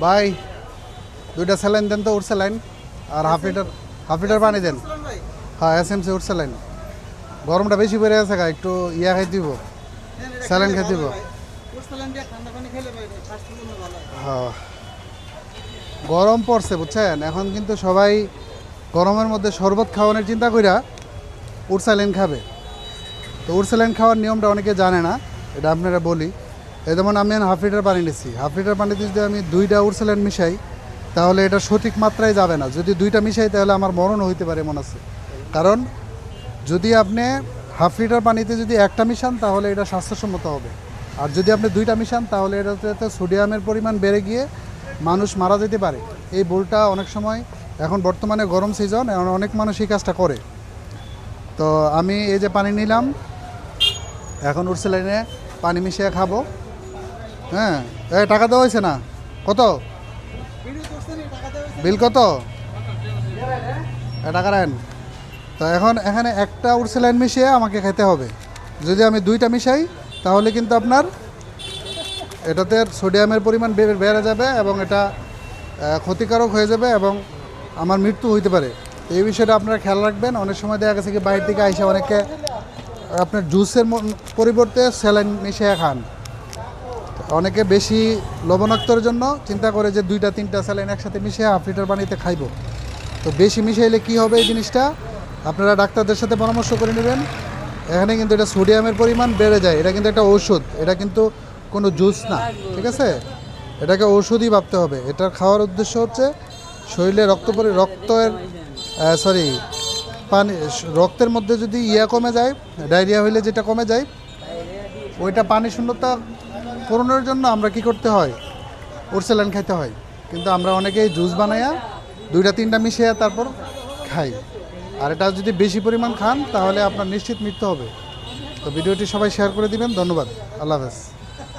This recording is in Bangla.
ভাই দুইটা স্যালাইন দেন তো, উঠ স্যালাইন, আর হাফ লিটার পানি দেন। হ্যাঁ SMC উঠ স্যালাইন। গরমটা বেশি পড়ে আছে, একটু ইয়া খাই দিব, স্যালাইন খাই দিব। হ্যাঁ গরম পড়ছে বুঝছেন, এখন কিন্তু সবাই গরমের মধ্যে শরবত খাওয়ানোর চিন্তা কইরা উঠ স্যালাইন খাবে। তো উঠ স্যালাইন খাওয়ার নিয়মটা অনেকে জানে না, এটা আপনারা বলি। এই যেমন আমি হাফ লিটার পানি নিচ্ছি, হাফ লিটার পানিতে যদি আমি 2টা উঠ স্যালাইন মিশাই তাহলে এটা সঠিক মাত্রায় যাবে না। যদি 2টা মিশাই তাহলে আমার মরণও হইতে পারে মনে আছে। কারণ যদি আপনি হাফ লিটার পানিতে যদি একটা মিশান তাহলে এটা স্বাস্থ্যসম্মত হবে, আর যদি আপনি 2টা মিশান তাহলে এটাতে সোডিয়ামের পরিমাণ বেড়ে গিয়ে মানুষ মারা যেতে পারে। এই ভুলটা অনেক সময়, এখন বর্তমানে গরম সিজন, এখন অনেক মানুষ এই কাজটা করে। তো আমি এই যে পানি নিলাম, এখন উঠ স্যালাইনে পানি মিশিয়ে খাবো। হ্যাঁ টাকা দেওয়া হয়েছে না? কত বিল কত? টাকা রাখেন। তো এখন এখানে একটা উঠ স্যালাইন মিশিয়ে আমাকে খেতে হবে। যদি আমি 2টা মিশাই তাহলে কিন্তু আপনার এটাতে সোডিয়ামের পরিমাণ বেড়ে যাবে এবং এটা ক্ষতিকারক হয়ে যাবে এবং আমার মৃত্যু হইতে পারে। এই বিষয়টা আপনারা খেয়াল রাখবেন। অনেক সময় দেখা গেছে কি বাইরে থেকে আইসা অনেকে আপনার জুসের পরিবর্তে স্যালাইন মিশিয়ে খান। অনেকে বেশি লবণাক্তর জন্য চিন্তা করে যে 2টা 3টা স্যালাইন একসাথে মিশিয়ে হাফ লিটার পানিতে খাইব। তো বেশি মিশাইলে কি হবে, এই জিনিসটা আপনারা ডাক্তারদের সাথে পরামর্শ করে নেবেন। এখানে কিন্তু এটা সোডিয়ামের পরিমাণ বেড়ে যায়, এটা কিন্তু একটা ঔষধ, এটা কিন্তু কোনো জুস না, ঠিক আছে? এটাকে ঔষধই ভাবতে হবে। এটার খাওয়ার উদ্দেশ্য হচ্ছে শরীরে রক্তের মধ্যে যদি কমে যায়, ডায়রিয়া হইলে যেটা কমে যায়, ওইটা পানি শূন্যতা পূরণের জন্য আমরা কি করতে হয়, উঠ স্যালাইন খাইতে হয়। কিন্তু আমরা অনেকেই জুস বানাইয়া 2টা 3টা মিশিয়ে তারপর খাই। আর এটা যদি বেশি পরিমাণ খান তাহলে আপনার নিশ্চিত মৃত্যু হবে। তো ভিডিওটি সবাই শেয়ার করে দিবেন। ধন্যবাদ। আল্লাহ হাফেজ।